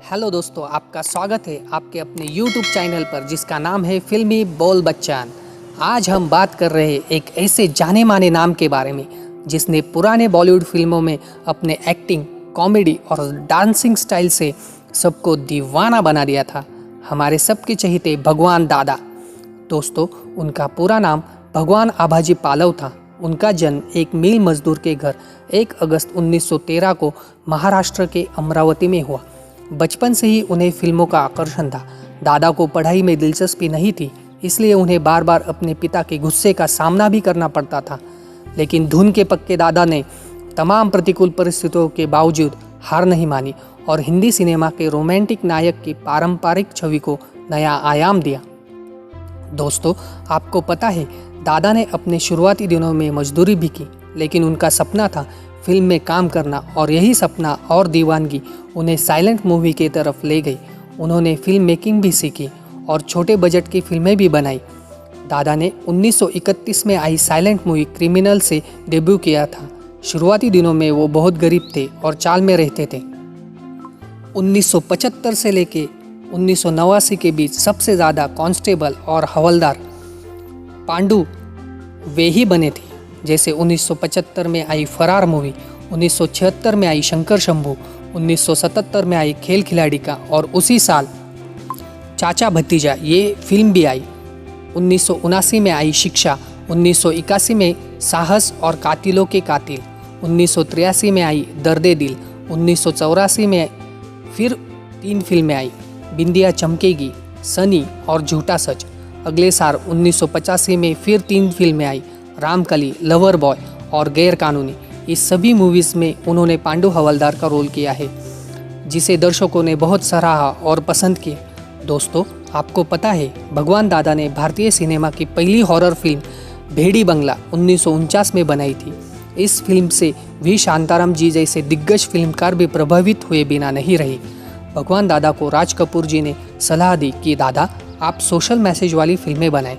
Hello दोस्तों, आपका स्वागत है आपके अपने YouTube चैनल पर जिसका नाम है फिल्मी बोल बच्चन। आज हम बात कर रहे हैं एक ऐसे जाने माने नाम के बारे में जिसने पुराने बॉलीवुड फिल्मों में अपने एक्टिंग, कॉमेडी और डांसिंग स्टाइल से सबको दीवाना बना दिया था। हमारे सबके चहेते भगवान दादा। दोस्तों, उनका पूरा नाम भगवान आभाजी पालव था। उनका जन्म एक मिल मजदूर के घर 1 अगस्त 1913 को महाराष्ट्र के अमरावती में हुआ। बचपन से ही उन्हें फिल्मों का आकर्षण था। दादा को पढ़ाई में दिलचस्पी नहीं थी, इसलिए उन्हें बार बार अपने पिता के गुस्से का सामना भी करना पड़ता था। लेकिन धुन के पक्के दादा ने तमाम प्रतिकूल परिस्थितियों के बावजूद हार नहीं मानी और हिंदी सिनेमा के रोमांटिक नायक की पारंपरिक छवि को नया आयाम दिया। दोस्तों, आपको पता है, दादा ने अपने शुरुआती दिनों में मजदूरी भी की, लेकिन उनका सपना था फिल्म में काम करना और यही सपना और दीवानगी उन्हें साइलेंट मूवी की तरफ ले गई। उन्होंने फिल्म मेकिंग भी सीखी और छोटे बजट की फिल्में भी बनाई। दादा ने 1931 में आई साइलेंट मूवी क्रिमिनल से डेब्यू किया था। शुरुआती दिनों में वो बहुत गरीब थे और चाल में रहते थे। 1975 से लेके 1989 के बीच सबसे ज़्यादा कांस्टेबल और हवलदार पांडु वे ही बने थे। जैसे 1975 में आई फरार मूवी, 1976 में आई शंकर शंभू, 1977 में आई खेल खिलाड़ी का और उसी साल चाचा भतीजा ये फिल्म भी आई। 1979 में आई शिक्षा, 1981 में साहस और कातिलों के कातिल, 1983 में आई दर्दे दिल, 1984 में फिर 3 फिल्में आई, बिंदिया चमकेगी, सनी और झूठा सच। अगले साल 1985 में फिर 3 फिल्में आई, रामकली, लवर बॉय और गैर कानूनी। इस सभी मूवीज़ में उन्होंने पांडु हवलदार का रोल किया है, जिसे दर्शकों ने बहुत सराहा और पसंद किया। दोस्तों, आपको पता है, भगवान दादा ने भारतीय सिनेमा की पहली हॉरर फिल्म भेड़ी बंगला 1949 में बनाई थी। इस फिल्म से वी शांताराम जी जैसे दिग्गज फिल्मकार भी प्रभावित हुए बिना नहीं रहे। भगवान दादा को राज कपूर जी ने सलाह दी कि दादा, आप सोशल मैसेज वाली फिल्में बनाएं।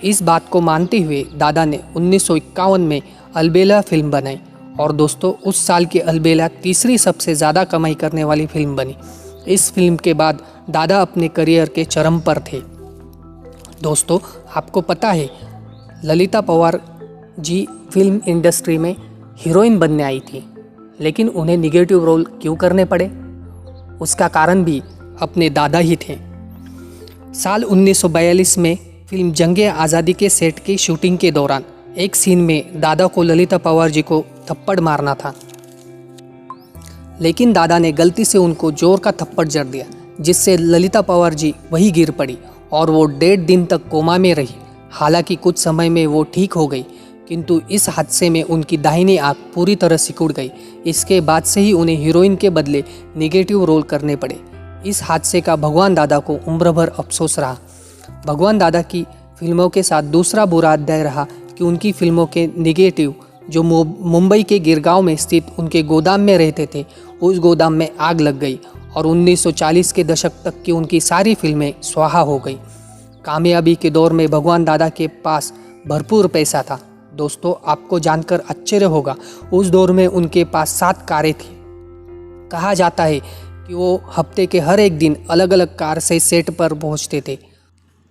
इस बात को मानते हुए दादा ने 1951 में अलबेला फिल्म बनाई और दोस्तों, उस साल की अलबेला तीसरी सबसे ज़्यादा कमाई करने वाली फिल्म बनी। इस फिल्म के बाद दादा अपने करियर के चरम पर थे। दोस्तों, आपको पता है, ललिता पवार जी फिल्म इंडस्ट्री में हीरोइन बनने आई थी, लेकिन उन्हें निगेटिव रोल क्यों करने पड़े, उसका कारण भी अपने दादा ही थे। साल 1942 में फिल्म जंगे आज़ादी के सेट की शूटिंग के दौरान एक सीन में दादा को ललिता पवार जी को थप्पड़ मारना था, लेकिन दादा ने गलती से उनको जोर का थप्पड़ जड़ दिया, जिससे ललिता पवार जी वहीं गिर पड़ी और वो 1.5 दिन तक कोमा में रही। हालांकि कुछ समय में वो ठीक हो गई, किंतु इस हादसे में उनकी दाहिनी आंख पूरी तरह सिकुड़ गई। इसके बाद से ही उन्हें हीरोइन के बदले निगेटिव रोल करने पड़े। इस हादसे का भगवान दादा को उम्र भर अफसोस रहा। भगवान दादा की फिल्मों के साथ दूसरा बुरा अध्याय रहा कि उनकी फिल्मों के निगेटिव जो मुंबई के गिरगांव में स्थित उनके गोदाम में रहते थे, उस गोदाम में आग लग गई और 1940 के दशक तक की उनकी सारी फिल्में स्वाहा हो गई। कामयाबी के दौर में भगवान दादा के पास भरपूर पैसा था। दोस्तों, आपको जानकर आश्चर्य होगा, उस दौर में उनके पास 7 कारें थी। कहा जाता है कि वो हफ्ते के हर एक दिन अलग अलग कार से सेट पर पहुंचते थे।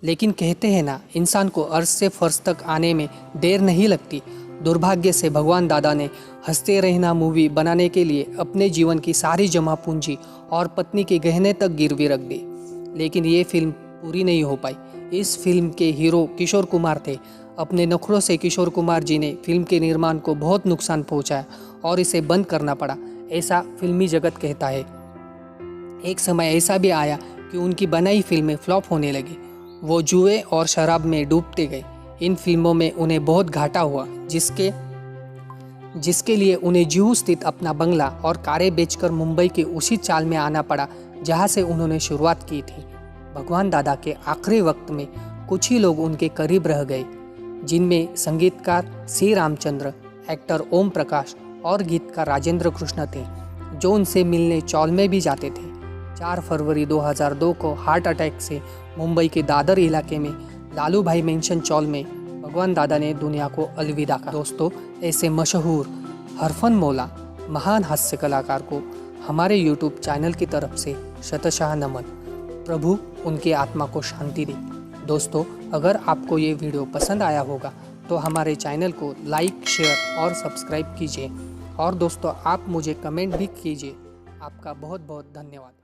लेकिन कहते हैं ना, इंसान को अर्श से फर्श तक आने में देर नहीं लगती। दुर्भाग्य से भगवान दादा ने हंसते रहना मूवी बनाने के लिए अपने जीवन की सारी जमा पूंजी और पत्नी के गहने तक गिरवी रख दी, लेकिन ये फिल्म पूरी नहीं हो पाई। इस फिल्म के हीरो किशोर कुमार थे। अपने नखरों से किशोर कुमार जी ने फिल्म के निर्माण को बहुत नुकसान पहुंचाया और इसे बंद करना पड़ा, ऐसा फिल्मी जगत कहता है। एक समय ऐसा भी आया कि उनकी बनाई फिल्में फ्लॉप होने लगी। वो जुए और शराब में डूबते गए। इन फिल्मों में उन्हें बहुत घाटा हुआ, जिसके लिए उन्हें जुहू स्थित अपना बंगला और कारें बेचकर मुंबई के उसी चाल में आना पड़ा जहां से उन्होंने शुरुआत की थी। भगवान दादा के आखिरी वक्त में कुछ ही लोग उनके करीब रह गए, जिनमें संगीतकार सी रामचंद्र, एक्टर ओम प्रकाश और गीतकार राजेंद्र कृष्ण थे, जो उनसे मिलने चौल में भी जाते थे। 4 फरवरी 2002 को हार्ट अटैक से मुंबई के दादर इलाके में लालू भाई मेंशन चौल में भगवान दादा ने दुनिया को अलविदा कहा। दोस्तों, ऐसे मशहूर हरफन मौला महान हास्य कलाकार को हमारे YouTube चैनल की तरफ से शतशः नमन। प्रभु उनकी आत्मा को शांति दे। दोस्तों, अगर आपको ये वीडियो पसंद आया होगा तो हमारे चैनल को लाइक, शेयर और सब्सक्राइब कीजिए। और दोस्तों, आप मुझे कमेंट भी कीजिए। आपका बहुत बहुत धन्यवाद।